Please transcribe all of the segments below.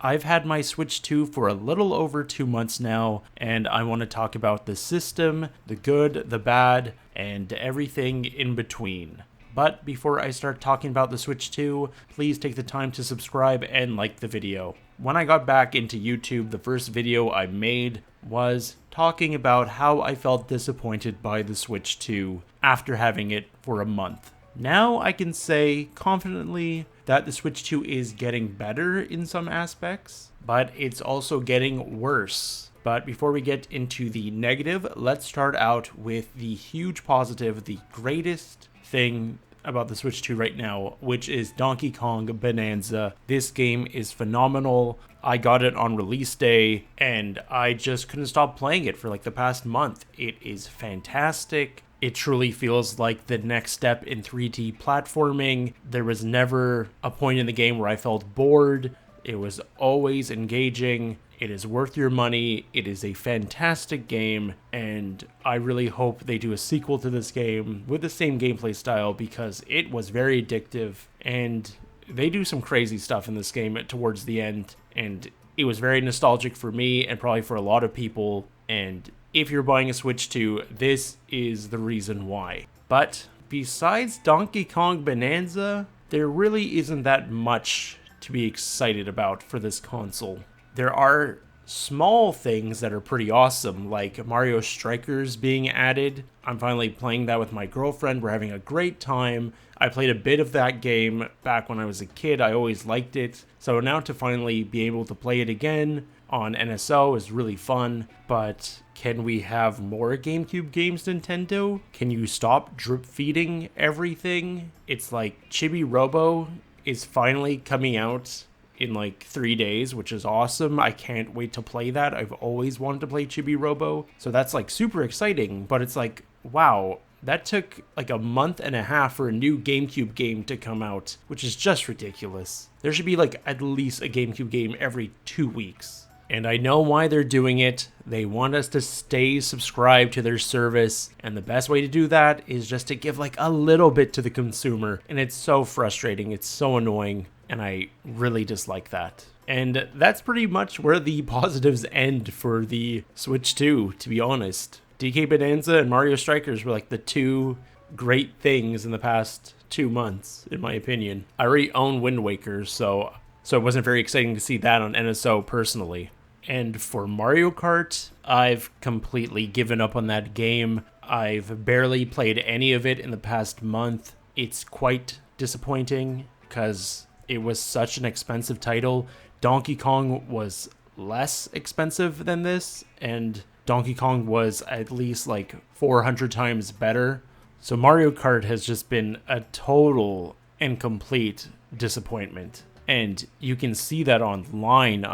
I've had my Switch 2 for a little over 2 months now, and I want to talk about the system, the good, the bad, and everything in between. But before I start talking about the Switch 2, please take the time to subscribe and like the video. When I got back into YouTube, the first video I made was talking about how I felt disappointed by the Switch 2 after having it for a month. Now I can say confidently that the Switch 2 is getting better in some aspects, but it's also getting worse. But before we get into the negative, let's start out with the huge positive, the greatest thing about the Switch 2 right now, which is Donkey Kong Bananza. This game is phenomenal. I got it on release day, and I just couldn't stop playing it for like the past month. It is fantastic. It truly feels like the next step in 3D platforming. There was never a point in the game where I felt bored. It was always engaging. It is worth your money. It is a fantastic game, and I really hope they do a sequel to this game with the same gameplay style because it was very addictive, and they do some crazy stuff in this game towards the end, and it was very nostalgic for me and probably for a lot of people, and if you're buying a Switch 2, this is the reason why. But besides Donkey Kong Bananza, there really isn't that much to be excited about for this console. There are small things that are pretty awesome, like Mario Strikers being added. I'm finally playing that with my girlfriend. We're having a great time. I played a bit of that game back when I was a kid. I always liked it. So now to finally be able to play it again on NSO is really fun. But can we have more GameCube games, Nintendo? Can you stop drip feeding everything? It's like Chibi Robo is finally coming out in like 3 days, which is awesome. I can't wait to play that. I've always wanted to play Chibi Robo, so that's like super exciting, but it's like, wow, that took like a month and a half for a new GameCube game to come out, which is just ridiculous. There should be like at least a GameCube game every 2 weeks. And I know why they're doing it. They want us to stay subscribed to their service. And the best way to do that is just to give like a little bit to the consumer. And it's so frustrating. It's so annoying. And I really dislike that. And that's pretty much where the positives end for the Switch 2, to be honest. DK Bonanza and Mario Strikers were like the two great things in the past 2 months, in my opinion. I already own Wind Waker, so it wasn't very exciting to see that on NSO personally. And for Mario Kart, I've completely given up on that game. I've barely played any of it in the past month. It's quite disappointing because it was such an expensive title. Donkey Kong was less expensive than this, and Donkey Kong was at least like 400 times better. So Mario Kart has just been a total and complete disappointment. And you can see that online.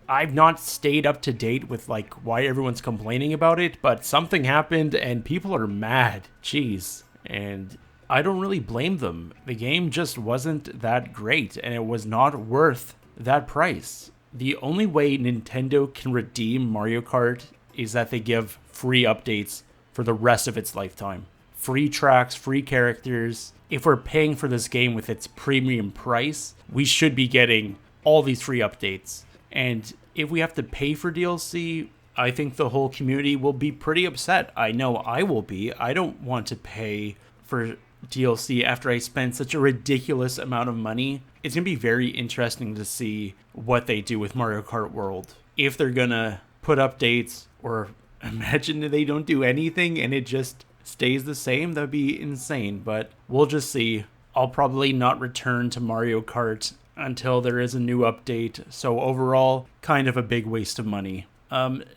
I've not stayed up to date with like why everyone's complaining about it, but something happened and people are mad. Jeez. And I don't really blame them. The game just wasn't that great and it was not worth that price. The only way Nintendo can redeem Mario Kart is that they give free updates for the rest of its lifetime. Free tracks, free characters. If we're paying for this game with its premium price, we should be getting all these free updates. And if we have to pay for DLC, I think the whole community will be pretty upset. I know I will be. I don't want to pay for DLC after I spent such a ridiculous amount of money. It's going to be very interesting to see what they do with Mario Kart World. If they're going to put updates, or imagine they don't do anything and it just stays the same, that'd be insane. But we'll just see. I'll probably not return to Mario Kart until there is a new update. So overall, kind of a big waste of money.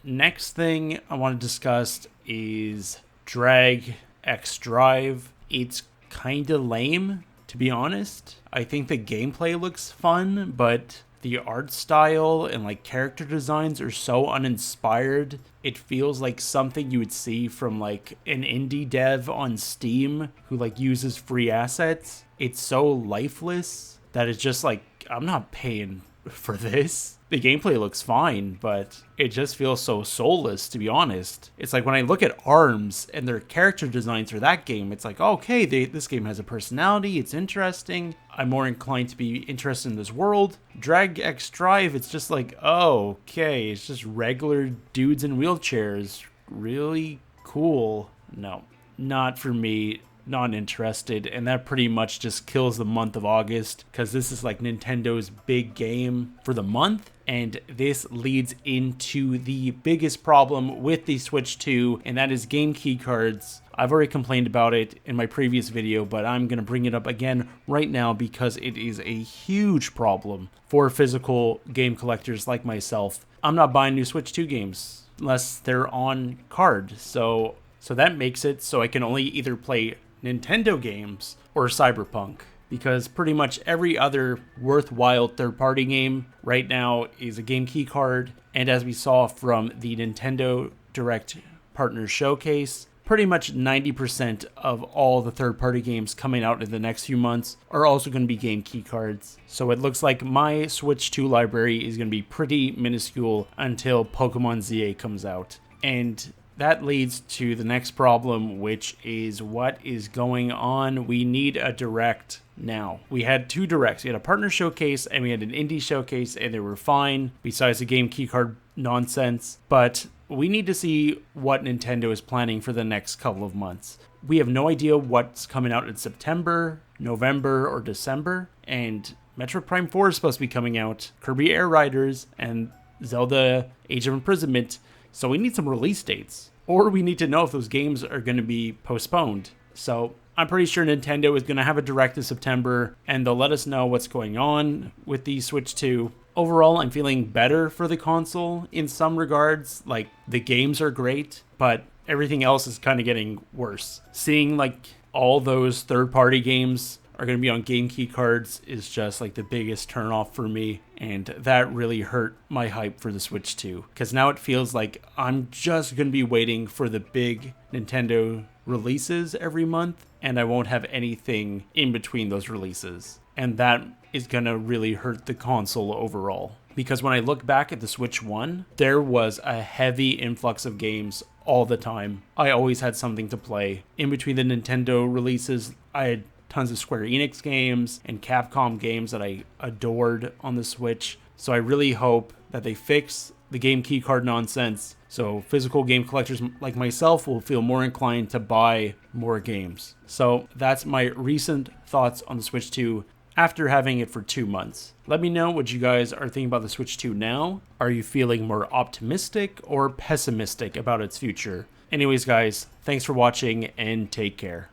Next thing I want to discuss is Drag X Drive. It's kind of lame, to be honest. I think the gameplay looks fun, but the art style and like character designs are so uninspired. It feels like something you would see from like an indie dev on Steam who like uses free assets. It's so lifeless that it's just like, I'm not paying for this. The gameplay looks fine, but it just feels so soulless, to be honest. It's like when I look at ARMS and their character designs for that game, it's like, okay, this game has a personality, it's interesting. I'm more inclined to be interested in this world. Drag X Drive, it's just like, oh, okay, it's just regular dudes in wheelchairs. Really cool. No, not for me. Not interested, and that pretty much just kills the month of August, because this is like Nintendo's big game for the month, and this leads into the biggest problem with the Switch 2, and that is game key cards. I've already complained about it in my previous video, but I'm going to bring it up again right now because it is a huge problem for physical game collectors like myself. I'm not buying new Switch 2 games unless they're on card, so that makes it so I can only either play Nintendo games or Cyberpunk, because pretty much every other worthwhile third-party game right now is a game key card. And as we saw from the Nintendo Direct Partner Showcase, pretty much 90% of all the third-party games coming out in the next few months are also going to be game key cards. So it looks like my Switch 2 library is going to be pretty minuscule until Pokemon ZA comes out. And that leads to the next problem, which is what is going on. We need a direct now. We had two directs. We had a partner showcase and we had an indie showcase, and they were fine, besides the game keycard nonsense. But we need to see what Nintendo is planning for the next couple of months. We have no idea what's coming out in September, November, or December. And Metroid Prime 4 is supposed to be coming out, Kirby Air Riders, and Zelda Age of Imprisonment. So we need some release dates, or we need to know if those games are going to be postponed. So I'm pretty sure Nintendo is going to have a direct in September, and they'll let us know what's going on with the Switch 2. Overall, I'm feeling better for the console in some regards. Like, the games are great, but everything else is kind of getting worse. Seeing like all those third-party games are going to be on game key cards is just like the biggest turnoff for me, and that really hurt my hype for the Switch 2, because now it feels like I'm just going to be waiting for the big Nintendo releases every month, and I won't have anything in between those releases, and that is going to really hurt the console overall. Because when I look back at the Switch 1, there was a heavy influx of games all the time. I always had something to play. In between the Nintendo releases, I had tons of Square Enix games and Capcom games that I adored on the Switch. So I really hope that they fix the game keycard nonsense, so physical game collectors like myself will feel more inclined to buy more games. So that's my recent thoughts on the Switch 2 after having it for 2 months. Let me know what you guys are thinking about the Switch 2 now. Are you feeling more optimistic or pessimistic about its future? Anyways, guys, thanks for watching and take care.